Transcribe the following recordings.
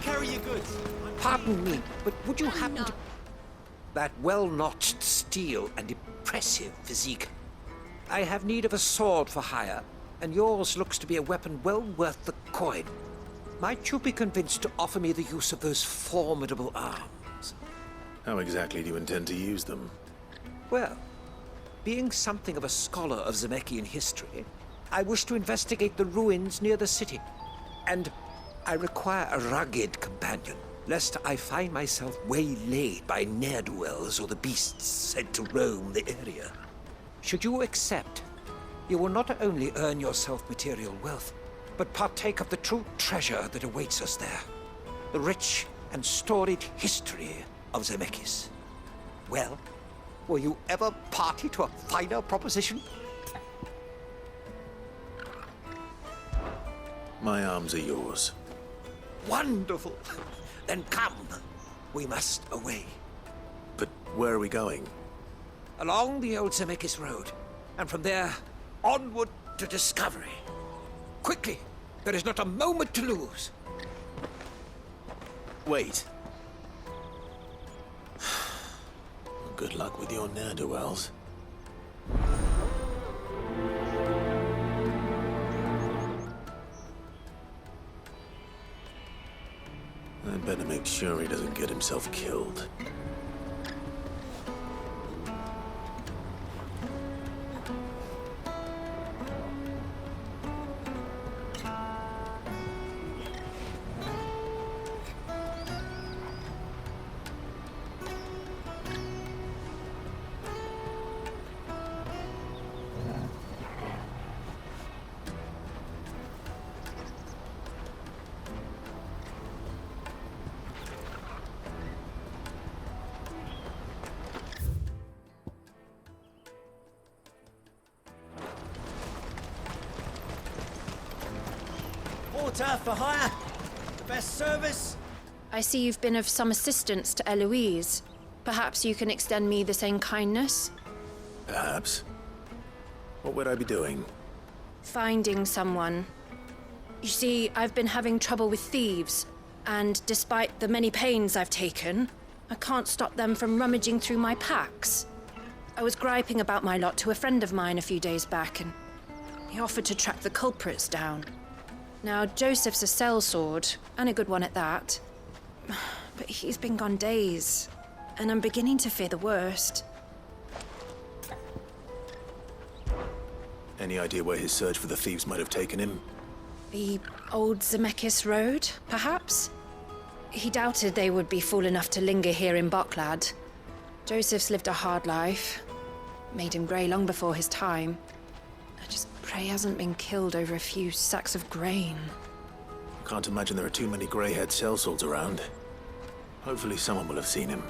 carry your goods. Pardon me, but would you happen to... That well-notched steel and impressive physique. I have need of a sword for hire, and yours looks to be a weapon well worth the coin. Might you be convinced to offer me the use of those formidable arms? How exactly do you intend to use them? Well, being something of a scholar of Zemeckis history, I wish to investigate the ruins near the city. And I require a rugged companion, lest I find myself waylaid by ne'er-do-wells or the beasts sent to roam the area. Should you accept, you will not only earn yourself material wealth, but partake of the true treasure that awaits us there. The rich and storied history of Zemeckis. Well, were you ever party to a finer proposition? My arms are yours. Wonderful! Then come. We must away. But where are we going? Along the old Zemeckis Road, and from there, onward to discovery. Quickly! There is not a moment to lose. Wait. Good luck with your ne'er-do-wells. I'd better make sure he doesn't get himself killed. Porter for hire. The best service. I see you've been of some assistance to Eloise. Perhaps you can extend me the same kindness? Perhaps. What would I be doing? Finding someone. You see, I've been having trouble with thieves, and despite the many pains I've taken, I can't stop them from rummaging through my packs. I was griping about my lot to a friend of mine a few days back, and he offered to track the culprits down. Now, Joseph's a sellsword, and a good one at that. But he's been gone days, and I'm beginning to fear the worst. Any idea where his search for the thieves might have taken him? The old Zemeckis Road, perhaps? He doubted they would be fool enough to linger here in Bocklad. Joseph's lived a hard life. Made him grey long before his time. I just pray he hasn't been killed over a few sacks of grain. Can't imagine there are too many grey-haired sellswords around. Hopefully someone will have seen him.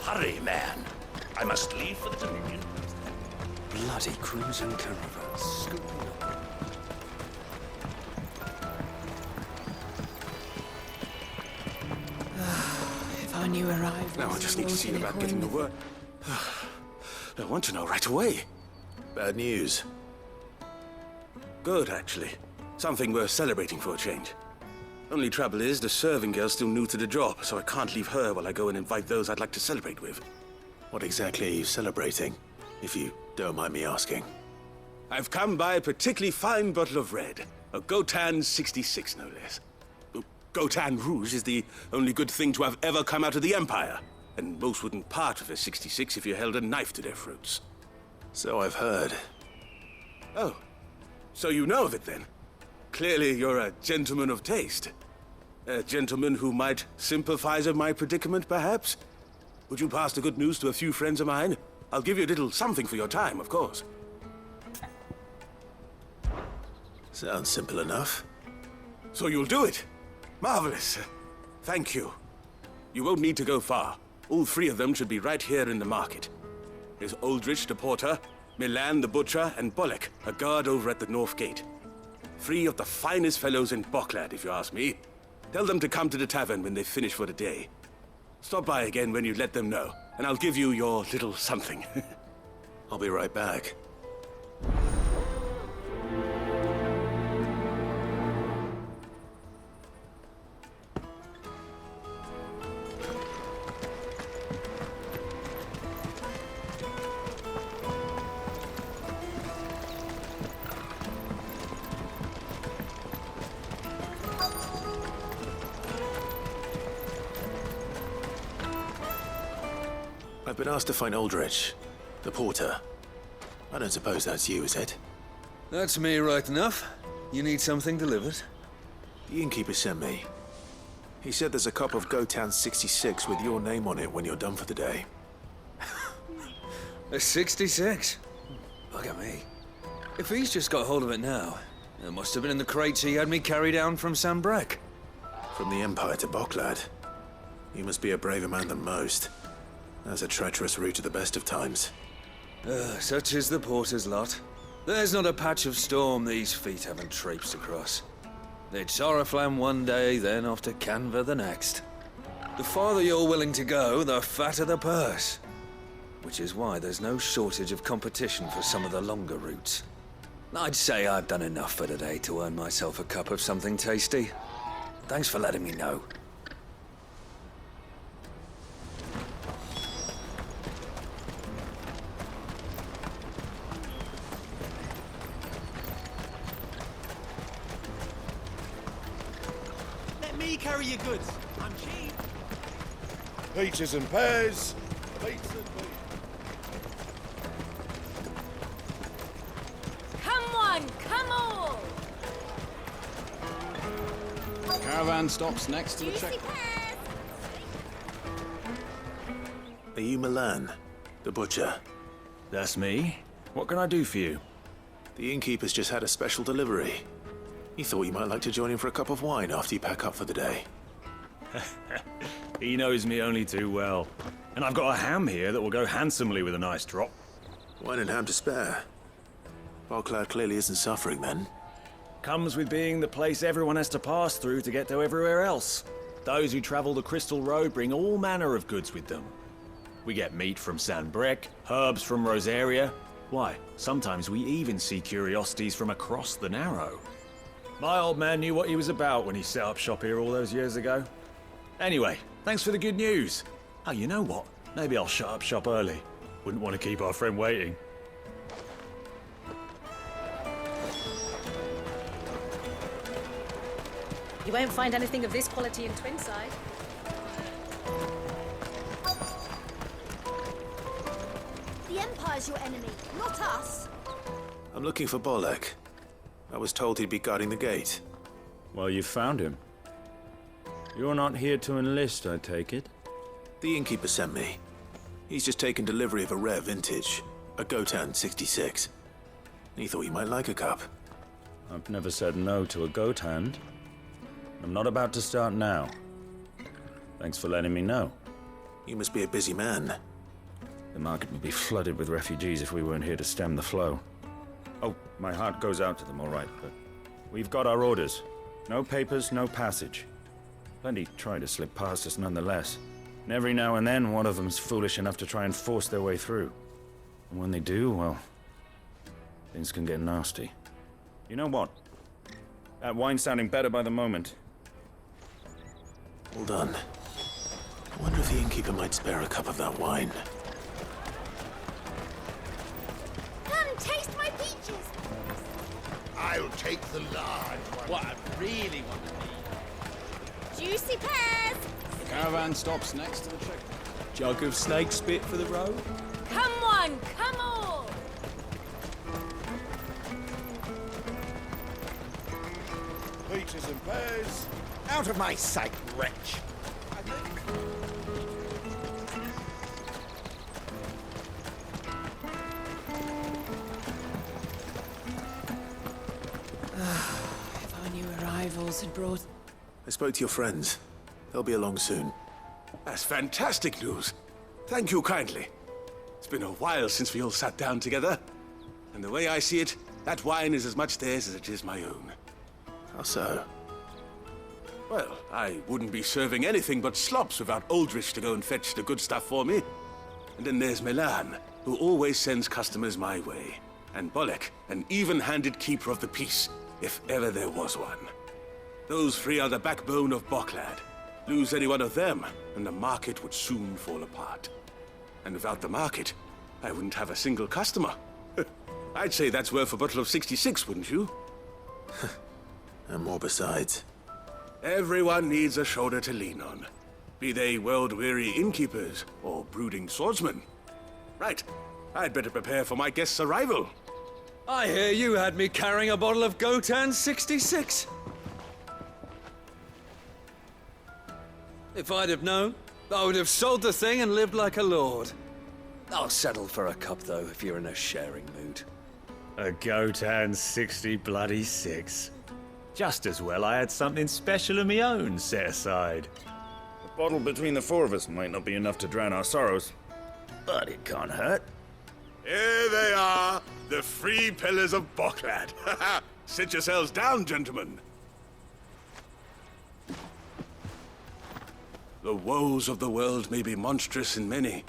Hurry, man. I must leave for the Dominion. Bloody crimson caravan scooping up. If I knew arrivals... Now I just need to see about getting the word. I want to know right away. Bad news. Good, actually. Something worth celebrating for a change. Only trouble is, the serving girl's still new to the job, so I can't leave her while I go and invite those I'd like to celebrate with. What exactly are you celebrating, if you don't mind me asking? I've come by a particularly fine bottle of red. A Gotan 66, no less. Gotan Rouge is the only good thing to have ever come out of the Empire. And most wouldn't part with a 66 if you held a knife to their throats. So I've heard. Oh, so you know of it then? Clearly you're a gentleman of taste. A gentleman who might sympathize with my predicament, perhaps? Would you pass the good news to a few friends of mine? I'll give you a little something for your time, of course. Sounds simple enough. So you'll do it? Marvelous. Thank you. You won't need to go far. All three of them should be right here in the market. There's Aldrich the porter, Milan the butcher, and Bolek, a guard over at the north gate. 3 of the finest fellows in Boklad, if you ask me. Tell them to come to the tavern when they finish for the day. Stop by again when you let them know, and I'll give you your little something. I'll be right back. I've been asked to find Aldrich, the porter. I don't suppose that's you, is it? That's me right enough. You need something delivered? The innkeeper sent me. He said there's a cup of Gotan 66 with your name on it when you're done for the day. A 66? Look at me. If he's just got hold of it now, it must have been in the crates he had me carry down from Sambrek. From the Empire to Boklad. You must be a braver man than most. That's a treacherous route at the best of times. Such is the porter's lot. There's not a patch of storm these feet haven't traipsed across. It's Oriflamme one day, then off to Canva the next. The farther you're willing to go, the fatter the purse. Which is why there's no shortage of competition for some of the longer routes. I'd say I've done enough for today to earn myself a cup of something tasty. Thanks for letting me know. Let me carry your goods. I'm cheap. Peaches and pears. Beets and Come on, come all! Caravan stops next to the Juicy check. pears! Are you Milan, the butcher? That's me. What can I do for you? The innkeeper's just had a special delivery. He thought you might like to join him for a cup of wine after you pack up for the day. He knows me only too well. And I've got a ham here that will go handsomely with a nice drop. Wine and ham to spare. Boklad clearly isn't suffering then. Comes with being the place everyone has to pass through to get to everywhere else. Those who travel the Crystal Road bring all manner of goods with them. We get meat from Sanbrek, herbs from Rosaria. Why, sometimes we even see curiosities from across the Narrow. My old man knew what he was about when he set up shop here all those years ago. Anyway, thanks for the good news. Oh, you know what? Maybe I'll shut up shop early. Wouldn't want to keep our friend waiting. You won't find anything of this quality in Twinside. The Empire's your enemy, not us. I'm looking for Bolek. I was told he'd be guarding the gate. Well, you found him. You're not here to enlist, I take it? The innkeeper sent me. He's just taken delivery of a rare vintage, a Gotan 66. He thought you might like a cup. I've never said no to a goat hand. I'm not about to start now. Thanks for letting me know. You must be a busy man. The market would be flooded with refugees if we weren't here to stem the flow. Oh, my heart goes out to them, all right, but we've got our orders. No papers, no passage. Plenty try to slip past us nonetheless. And every now and then, one of them's foolish enough to try and force their way through. And when they do, well, things can get nasty. You know what? That wine's sounding better by the moment. Well done. I wonder if the innkeeper might spare a cup of that wine. Come, taste my peaches. I'll take the large one. What I really want to eat. Juicy pears. The caravan stops next to the check. Jug of snake spit for the road? Come on, come all! Peaches and pears. Out of my sight, wretch! If our new arrivals had brought... I spoke to your friends. They'll be along soon. That's fantastic news. Thank you kindly. It's been a while since we all sat down together. And the way I see it, that wine is as much theirs as it is my own. How so? Well, I wouldn't be serving anything but slops without Aldrich to go and fetch the good stuff for me. And then there's Milan, who always sends customers my way. And Bolek, an even-handed keeper of the peace, if ever there was one. Those three are the backbone of Boklad. Lose any one of them, and the market would soon fall apart. And without the market, I wouldn't have a single customer. I'd say that's worth a bottle of 66, wouldn't you? And more besides. Everyone needs a shoulder to lean on. Be they world-weary innkeepers or brooding swordsmen. Right, I'd better prepare for my guest's arrival. I hear you had me carrying a bottle of Gotan 66. If I'd have known, I would have sold the thing and lived like a lord. I'll settle for a cup, though, if you're in a sharing mood. A Gotan 66. Just as well I had something special of my own set aside. A bottle between the four of us might not be enough to drown our sorrows, but it can't hurt. Here they are, the three pillars of Boklad. Sit yourselves down, gentlemen. The woes of the world may be monstrous in many,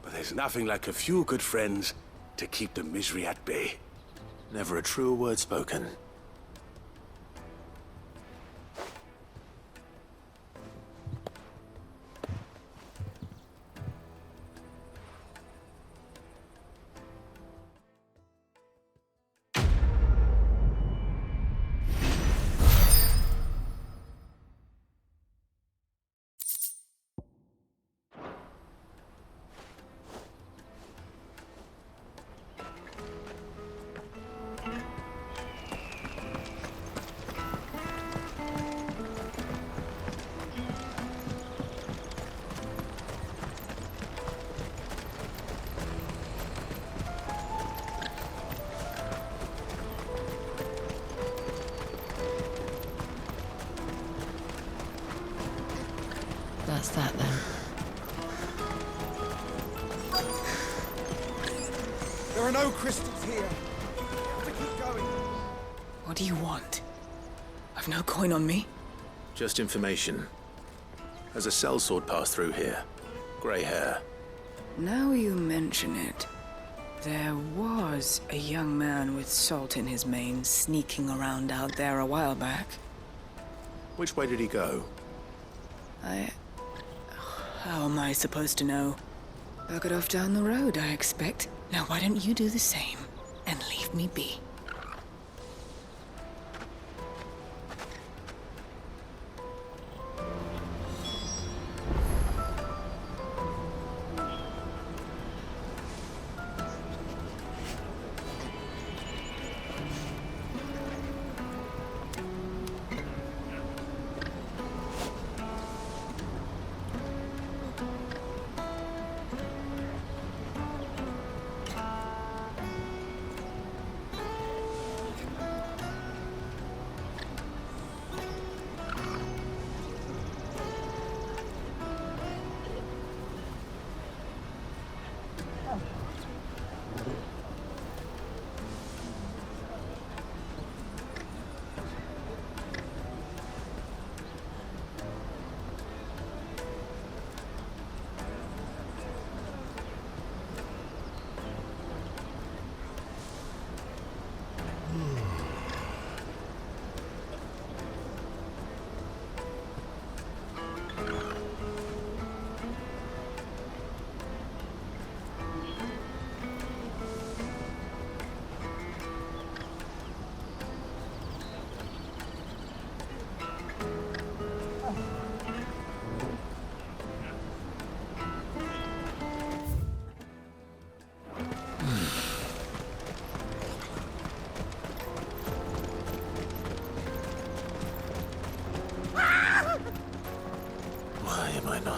but there's nothing like a few good friends to keep the misery at bay. Never a truer word spoken. That's that then. There are no crystals here. We have to keep going. What do you want? I've no coin on me. Just information. Has a sellsword passed through here? Grey hair. Now you mention it, there was a young man with salt in his mane sneaking around out there a while back. Which way did he go? How am I supposed to know? Buggered off down the road, I expect. Now why don't you do the same and leave me be?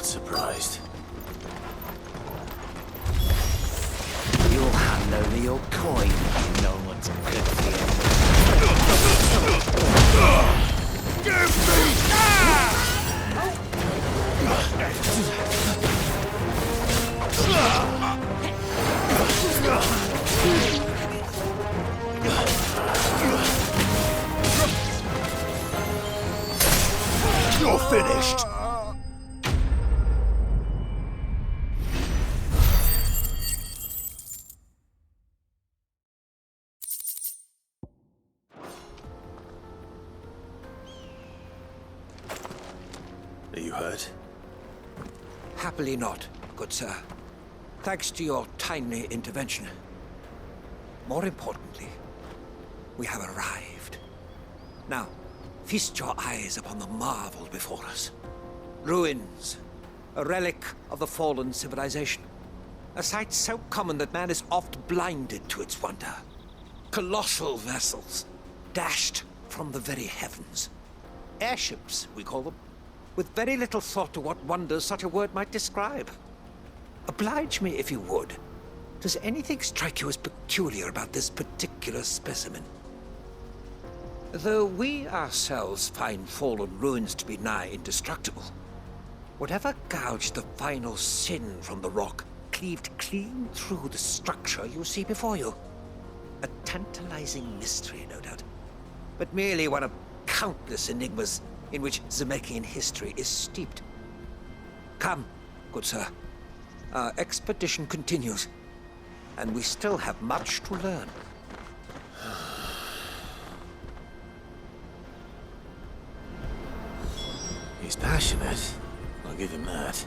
Surprised. You'll hand over your coin. You know what's good for you. Give me! hurt? Happily not, good sir. Thanks to your timely intervention. More importantly, we have arrived. Now, feast your eyes upon the marvel before us. Ruins, a relic of the fallen civilization. A sight so common that man is oft blinded to its wonder. Colossal vessels, dashed from the very heavens. Airships, we call them, with very little thought to what wonders such a word might describe. Oblige me if you would. Does anything strike you as peculiar about this particular specimen? Though we ourselves find fallen ruins to be nigh indestructible, whatever gouged the final sin from the rock cleaved clean through the structure you see before you. A tantalizing mystery, no doubt, but merely one of countless enigmas in which Zemeckis history is steeped. Come, good sir. Our expedition continues, and we still have much to learn. He's passionate. I'll give him that.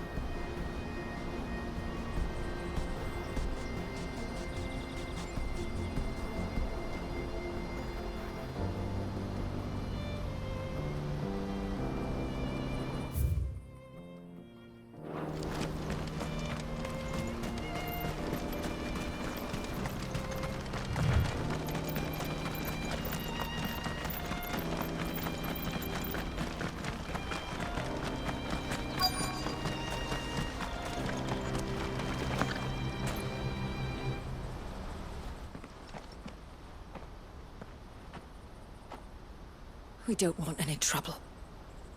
We don't want any trouble.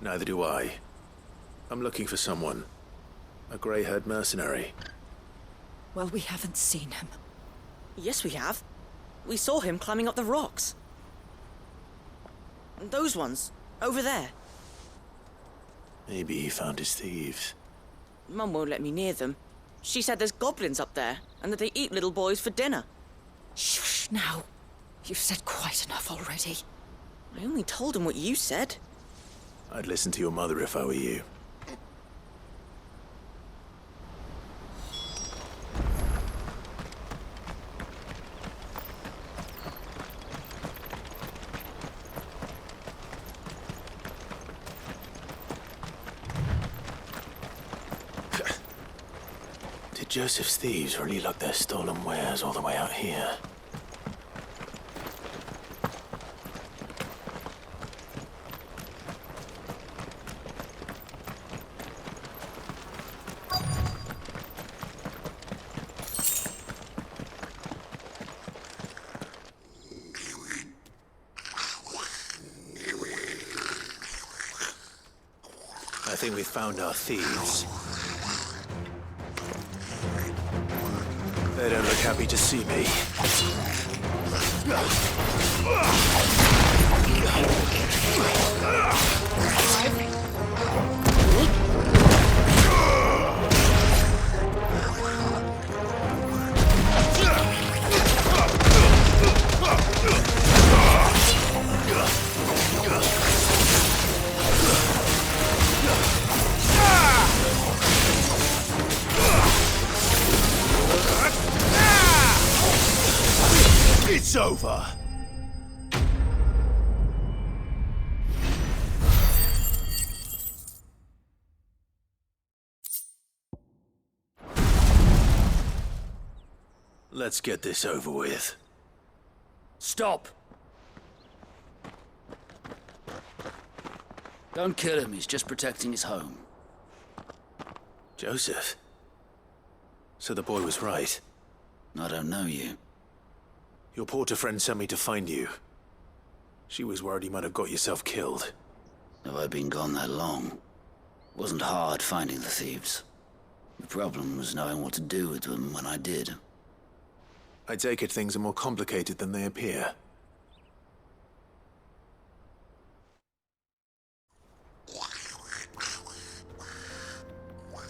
Neither do I. I'm looking for someone. A grey-haired mercenary. Well, we haven't seen him. Yes, we have. We saw him climbing up the rocks. Those ones, over there. Maybe he found his thieves. Mum won't let me near them. She said there's goblins up there, and that they eat little boys for dinner. Shush, now. You've said quite enough already. I only told him what you said. I'd listen to your mother if I were you. Did Joseph's thieves really lug their stolen wares all the way out here? I think we found our thieves. They don't look happy to see me. It's over. Let's get this over with. Stop! Don't kill him, he's just protecting his home. Joseph? So the boy was right. I don't know you. Your porter friend sent me to find you. She was worried you might have got yourself killed. Have I been gone that long? It wasn't hard finding the thieves. The problem was knowing what to do with them when I did. I take it things are more complicated than they appear.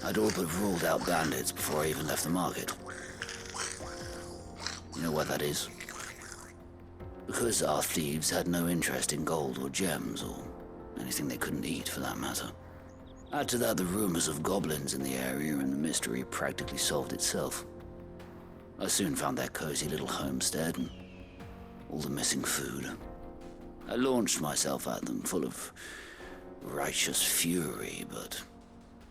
I'd all but ruled out bandits before I even left the market. You know what that is? Because our thieves had no interest in gold or gems, or anything they couldn't eat for that matter. Add to that the rumors of goblins in the area, and the mystery practically solved itself. I soon found their cozy little homestead and all the missing food. I launched myself at them, full of righteous fury, but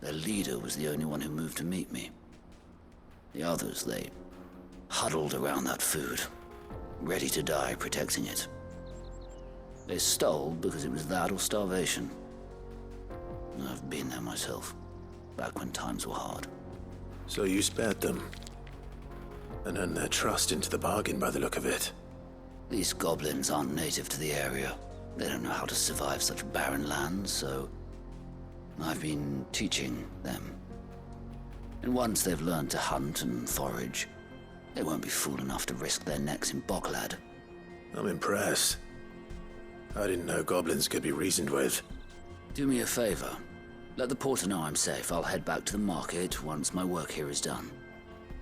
their leader was the only one who moved to meet me. The others, they huddled around that food, ready to die protecting it. They stole because it was that or starvation. I've been there myself, back when times were hard. So you spared them, and earned their trust into the bargain by the look of it. These goblins aren't native to the area. They don't know how to survive such barren lands, so I've been teaching them. And once they've learned to hunt and forage, they won't be fool enough to risk their necks in Bocklad. I'm impressed. I didn't know goblins could be reasoned with. Do me a favor. Let the porter know I'm safe. I'll head back to the market once my work here is done.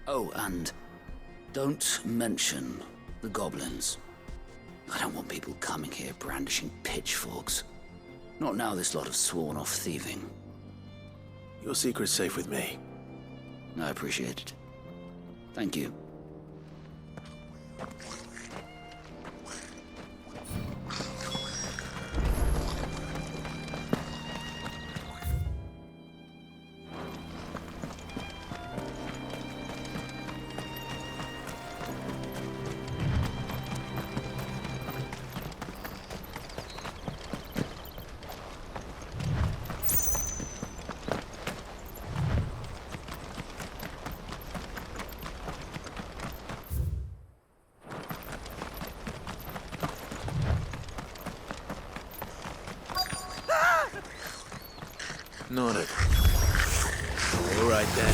Oh, and don't mention the goblins. I don't want people coming here brandishing pitchforks. Not now this lot have sworn off thieving. Your secret's safe with me. I appreciate it. Thank you. Nodded. All right then.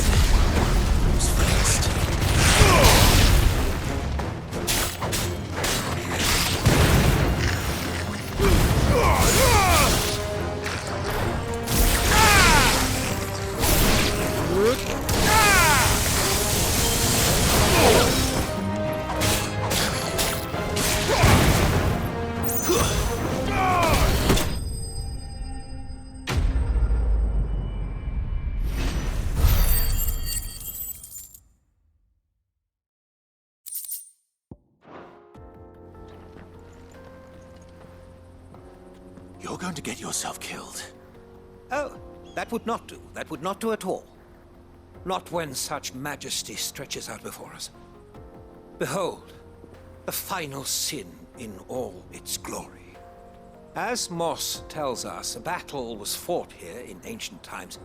Who's first? You're going to get yourself killed. Oh, that would not do. That would not do at all. Not when such majesty stretches out before us. Behold, the final sin in all its glory. As Moss tells us, a battle was fought here in ancient times.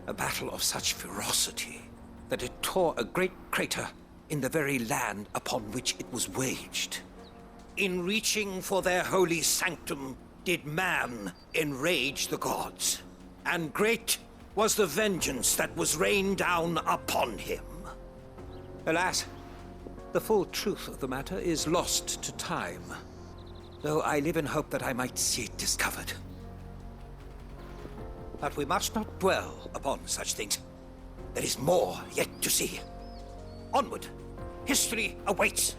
A battle of such ferocity that it tore a great crater in the very land upon which it was waged. In reaching for their holy sanctum, did man enrage the gods, and great was the vengeance that was rained down upon him. Alas, the full truth of the matter is lost to time, though I live in hope that I might see it discovered. But we must not dwell upon such things. There is more yet to see. Onward! History awaits!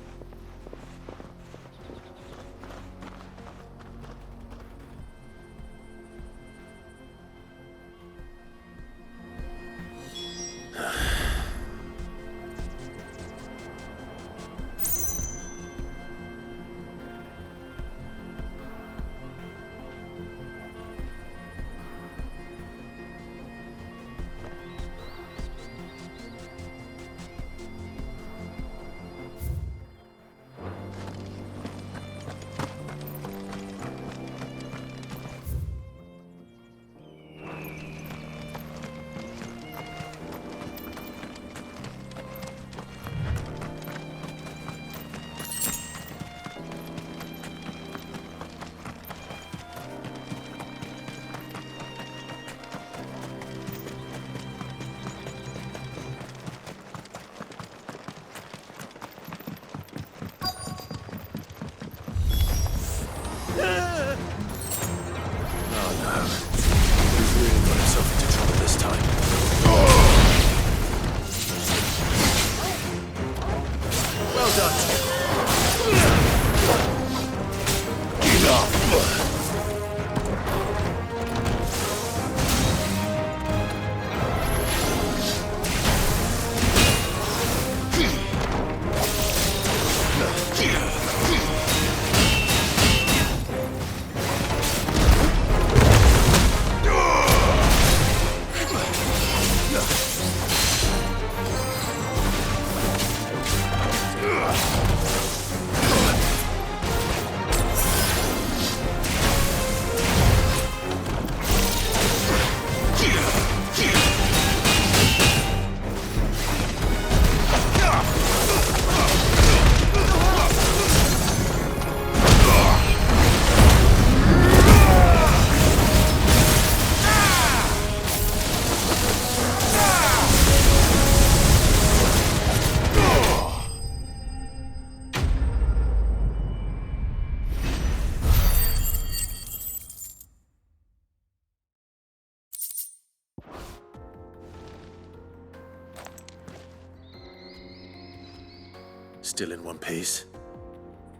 Still in one piece?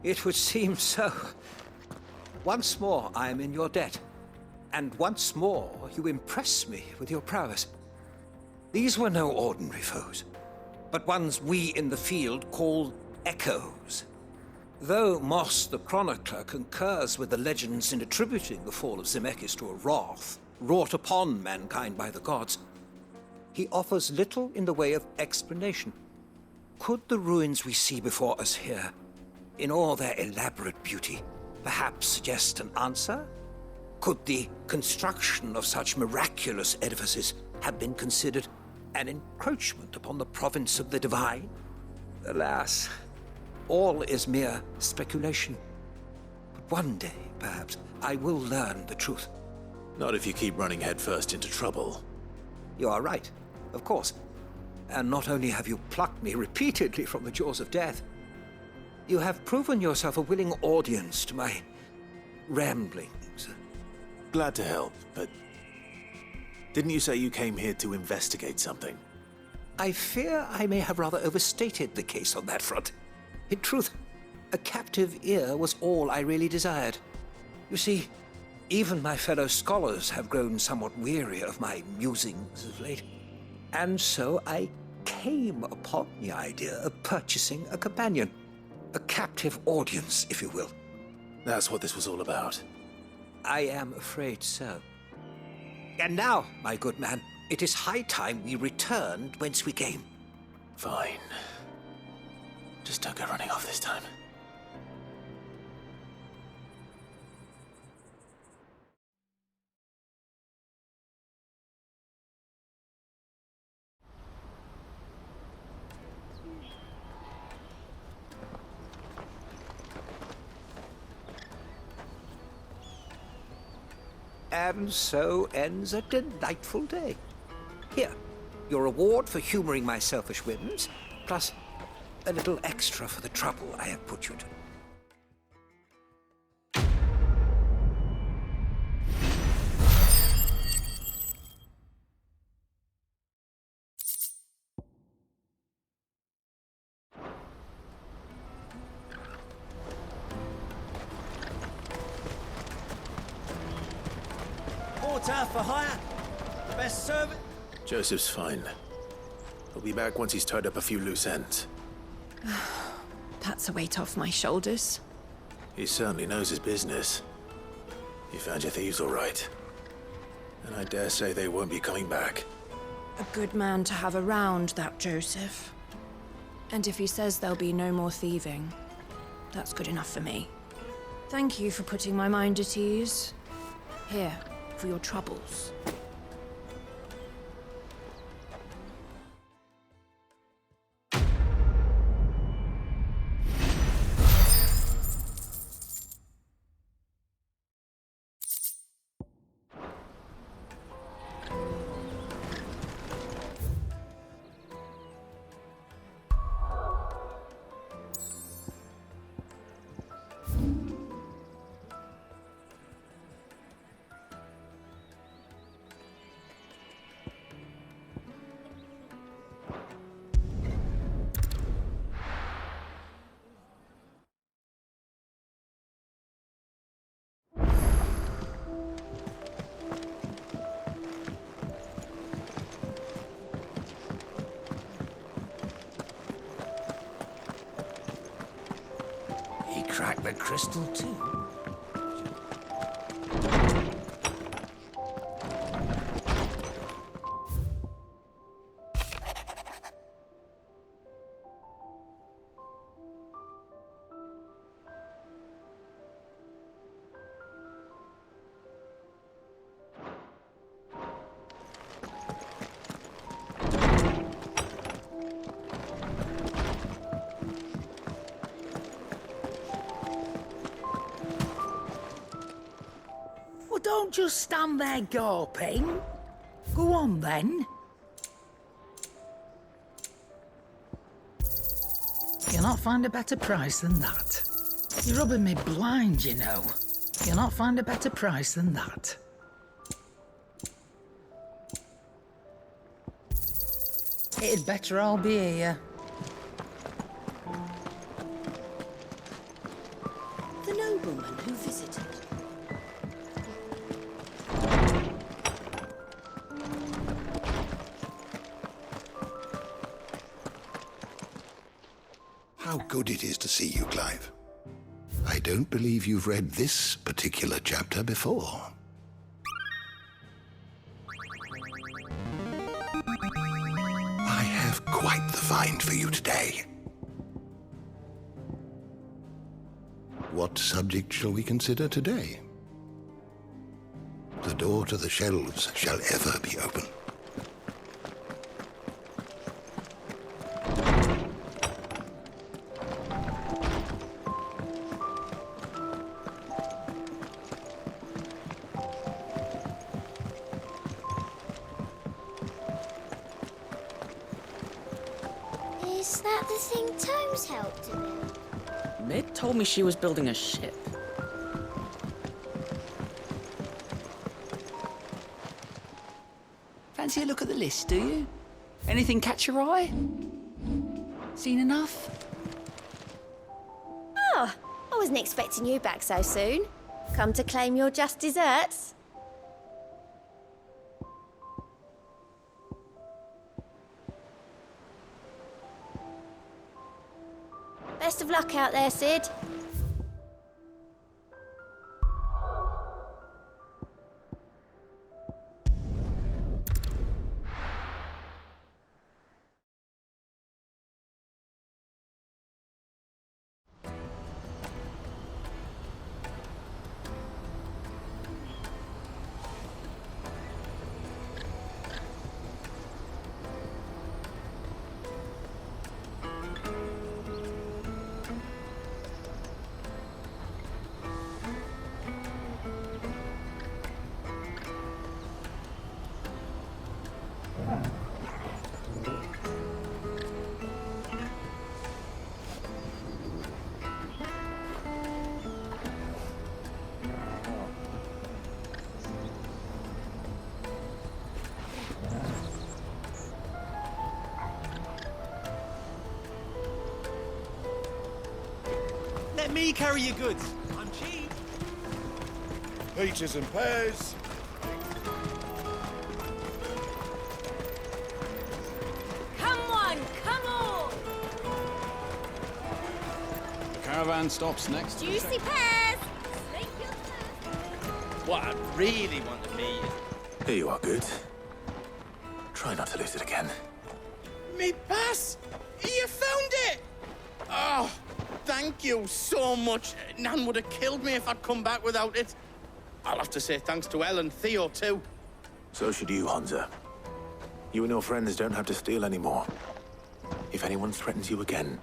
It would seem so. Once more, I am in your debt. And once more, you impress me with your prowess. These were no ordinary foes, but ones we in the field call echoes. Though Moss the Chronicler concurs with the legends in attributing the fall of Zemeckis to a wrath wrought upon mankind by the gods, he offers little in the way of explanation. Could the ruins we see before us here, in all their elaborate beauty, perhaps suggest an answer? Could the construction of such miraculous edifices have been considered an encroachment upon the province of the divine? Alas, all is mere speculation. But one day, perhaps, I will learn the truth. Not if you keep running headfirst into trouble. You are right, of course. And not only have you plucked me repeatedly from the jaws of death, you have proven yourself a willing audience to my ramblings. Glad to help, but didn't you say you came here to investigate something? I fear I may have rather overstated the case on that front. In truth, a captive ear was all I really desired. You see, even my fellow scholars have grown somewhat weary of my musings of late. And so I came upon the idea of purchasing a companion. A captive audience, if you will. That's what this was all about. I am afraid so. And now, my good man, it is high time we returned whence we came. Fine. Just don't go running off this time. And so ends a delightful day. Here, your reward for humoring my selfish whims, plus a little extra for the trouble I have put you to. Porter for hire. Best servant. Joseph's fine. He'll be back once he's tied up a few loose ends. That's a weight off my shoulders. He certainly knows his business. You found your thieves all right. And I dare say they won't be coming back. A good man to have around, that Joseph. And if he says there'll be no more thieving, that's good enough for me. Thank you for putting my mind at ease. Here, for your troubles. He cracked the crystal too. Don't just stand there gawping. Go on, then. You'll not find a better price than that. You're rubbing me blind, you know. You'll not find a better price than that. It'd better all be here. nobleman who visited. How good it is to see you, Clive. I don't believe you've read this particular chapter before. I have quite the find for you today. What subject shall we consider today? The door to the shelves shall ever be open. Is that the thing Tomes helped to build? Mid told me she was building a ship. Fancy a look at the list, do you? Anything catch your eye? Seen enough? Oh, I wasn't expecting you back so soon. Come to claim your just desserts? Best of luck out there, Sid. Let me carry your goods. I'm cheap. Peaches and pears. Come on, come on! The caravan stops next. Juicy pears! Snake your What I really want to be is... Here you are, Goods. Try not to lose it again. Me pass! You found it! Oh, thank you so much. Nan would have killed me if I'd come back without it. I'll have to say thanks to Elle and Theo, too. So should you, Hansa. You and your friends don't have to steal anymore. If anyone threatens you again,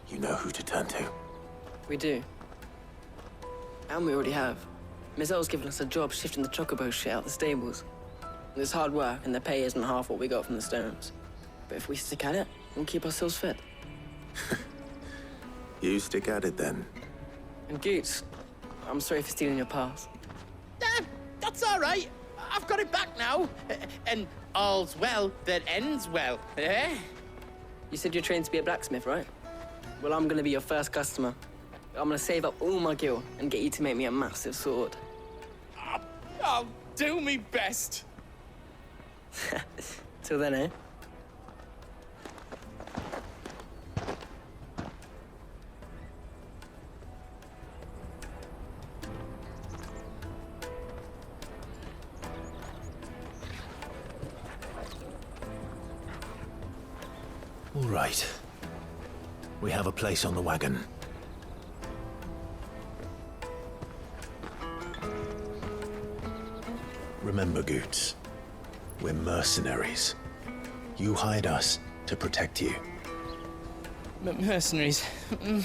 you know who to turn to. We do. And we already have. Mizelle's given us a job shifting the chocobo shit out the stables. It's hard work, and the pay isn't half what we got from the stones. But if we stick at it, we'll keep ourselves fit. You stick at it, then. And Goots, I'm sorry for stealing your pass. That's all right. I've got it back now. And all's well that ends well, eh? You said you're trained to be a blacksmith, right? Well, I'm gonna be your first customer. I'm gonna save up all my gil and get you to make me a massive sword. I'll do me best. Till then, eh? All right. We have a place on the wagon. Remember, Goots, we're mercenaries. You hired us to protect you. But mercenaries... And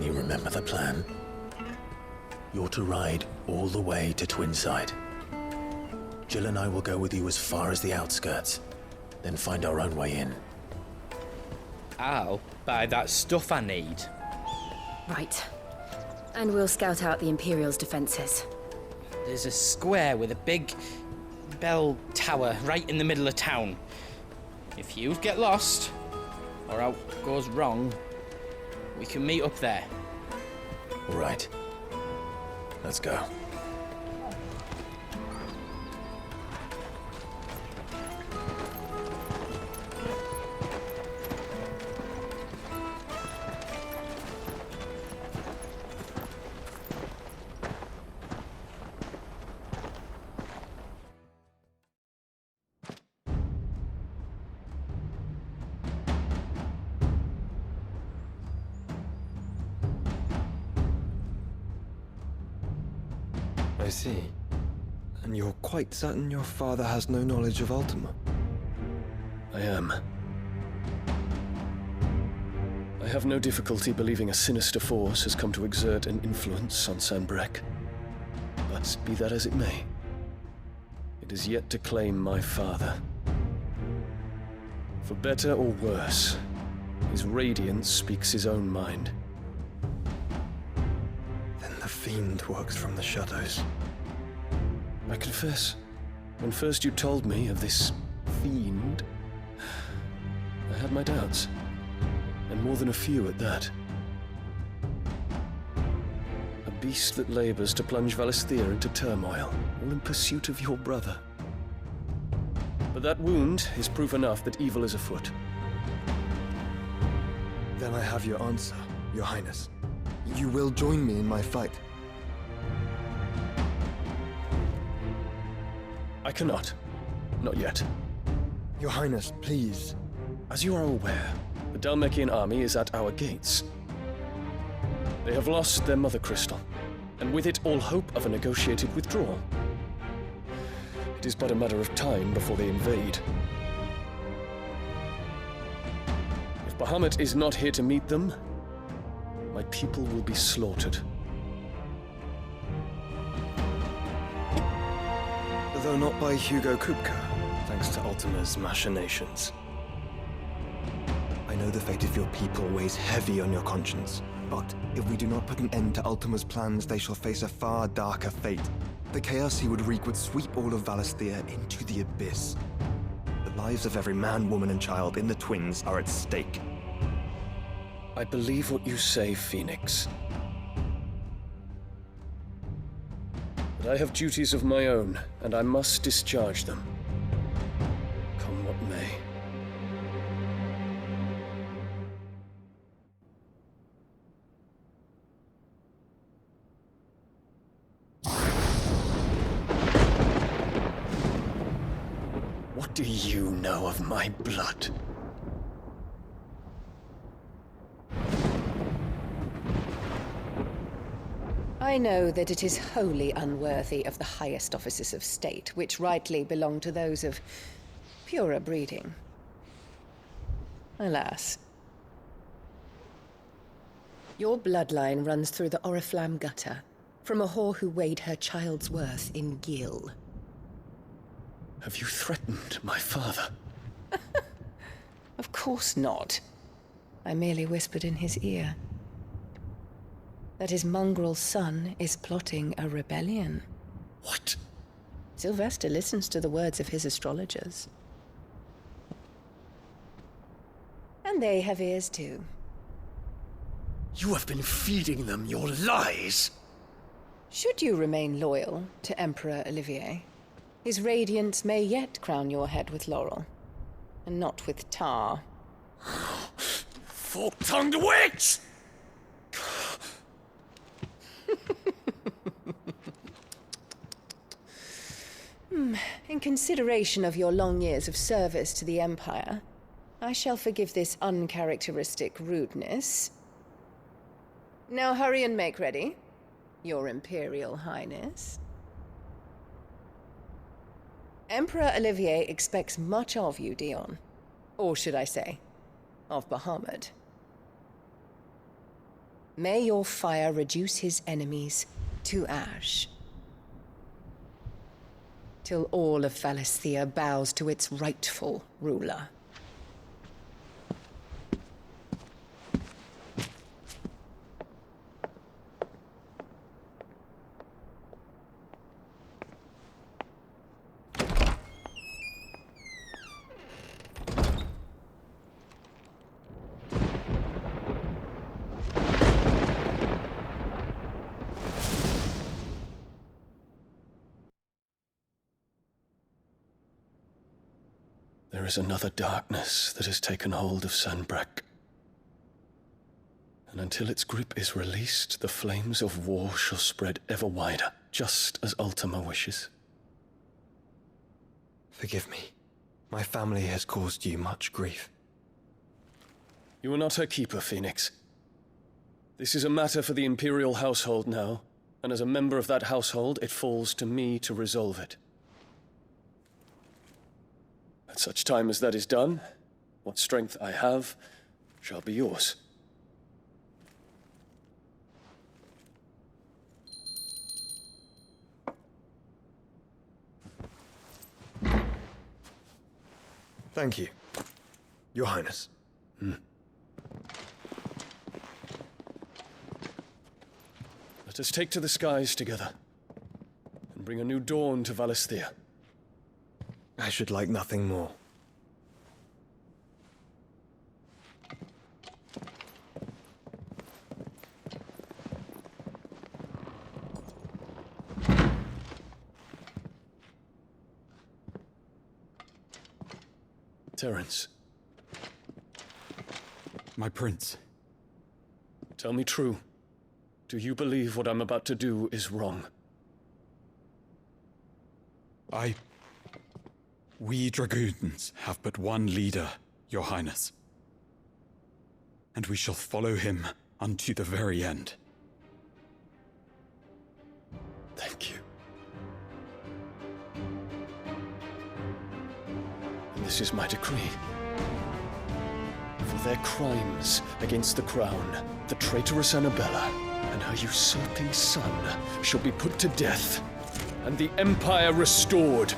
you remember the plan? You're to ride all the way to Twinside. Jill and I will go with you as far as the outskirts, then find our own way in. I'll buy that stuff I need. Right. And we'll scout out the Imperial's defenses. There's a square with a big bell tower right in the middle of town. If you get lost, or out goes wrong, we can meet up there. All right. Let's go. I see. And you're quite certain your father has no knowledge of Ultima? I am. I have no difficulty believing a sinister force has come to exert an influence on Sanbreque. But be that as it may, it is yet to claim my father. For better or worse, his radiance speaks his own mind. The fiend works from the shadows. I confess, when first you told me of this fiend, I had my doubts, and more than a few at that. A beast that labors to plunge Valisthea into turmoil, all in pursuit of your brother. But that wound is proof enough that evil is afoot. Then I have your answer, Your Highness. You will join me in my fight. I cannot. Not yet. Your Highness, please. As you are aware, the Dhalmekian army is at our gates. They have lost their mother crystal, and with it all hope of a negotiated withdrawal. It is but a matter of time before they invade. If Bahamut is not here to meet them, my people will be slaughtered. Though not by Hugo Kupka, thanks to Ultima's machinations. I know the fate of your people weighs heavy on your conscience, but if we do not put an end to Ultima's plans, they shall face a far darker fate. The chaos he would wreak would sweep all of Valisthea into the abyss. The lives of every man, woman, and child in the Twins are at stake. I believe what you say, Phoenix. But I have duties of my own, and I must discharge them. Come what may. What do you know of my blood? I know that it is wholly unworthy of the highest offices of state, which rightly belong to those of purer breeding. Alas. Your bloodline runs through the Oriflamme gutter, from a whore who weighed her child's worth in gil. Have you threatened my father? Of course not. I merely whispered in his ear that his mongrel son is plotting a rebellion. What? Sylvester listens to the words of his astrologers. And they have ears too. You have been feeding them your lies! Should you remain loyal to Emperor Olivier, his radiance may yet crown your head with laurel, and not with tar. Fork-tongued witch! In consideration of your long years of service to the Empire, I shall forgive this uncharacteristic rudeness. Now hurry and make ready, Your Imperial Highness. Emperor Olivier expects much of you, Dion. Or should I say, of Bahamut. May your fire reduce his enemies to ash, till all of Valisthea bows to its rightful ruler. There is another darkness that has taken hold of Sanbreque. And until its grip is released, the flames of war shall spread ever wider, just as Ultima wishes. Forgive me. My family has caused you much grief. You are not her keeper, Phoenix. This is a matter for the Imperial household now, and as a member of that household, it falls to me to resolve it. At such time as that is done, what strength I have shall be yours. Thank you, Your Highness. Let us take to the skies together, and bring a new dawn to Valisthea. I should like nothing more. Terence. My prince. Tell me true. Do you believe what I'm about to do is wrong? We dragoons have but one leader, Your Highness. And we shall follow him unto the very end. Thank you. And this is my decree. For their crimes against the crown, the traitorous Annabella and her usurping son shall be put to death, and the Empire restored.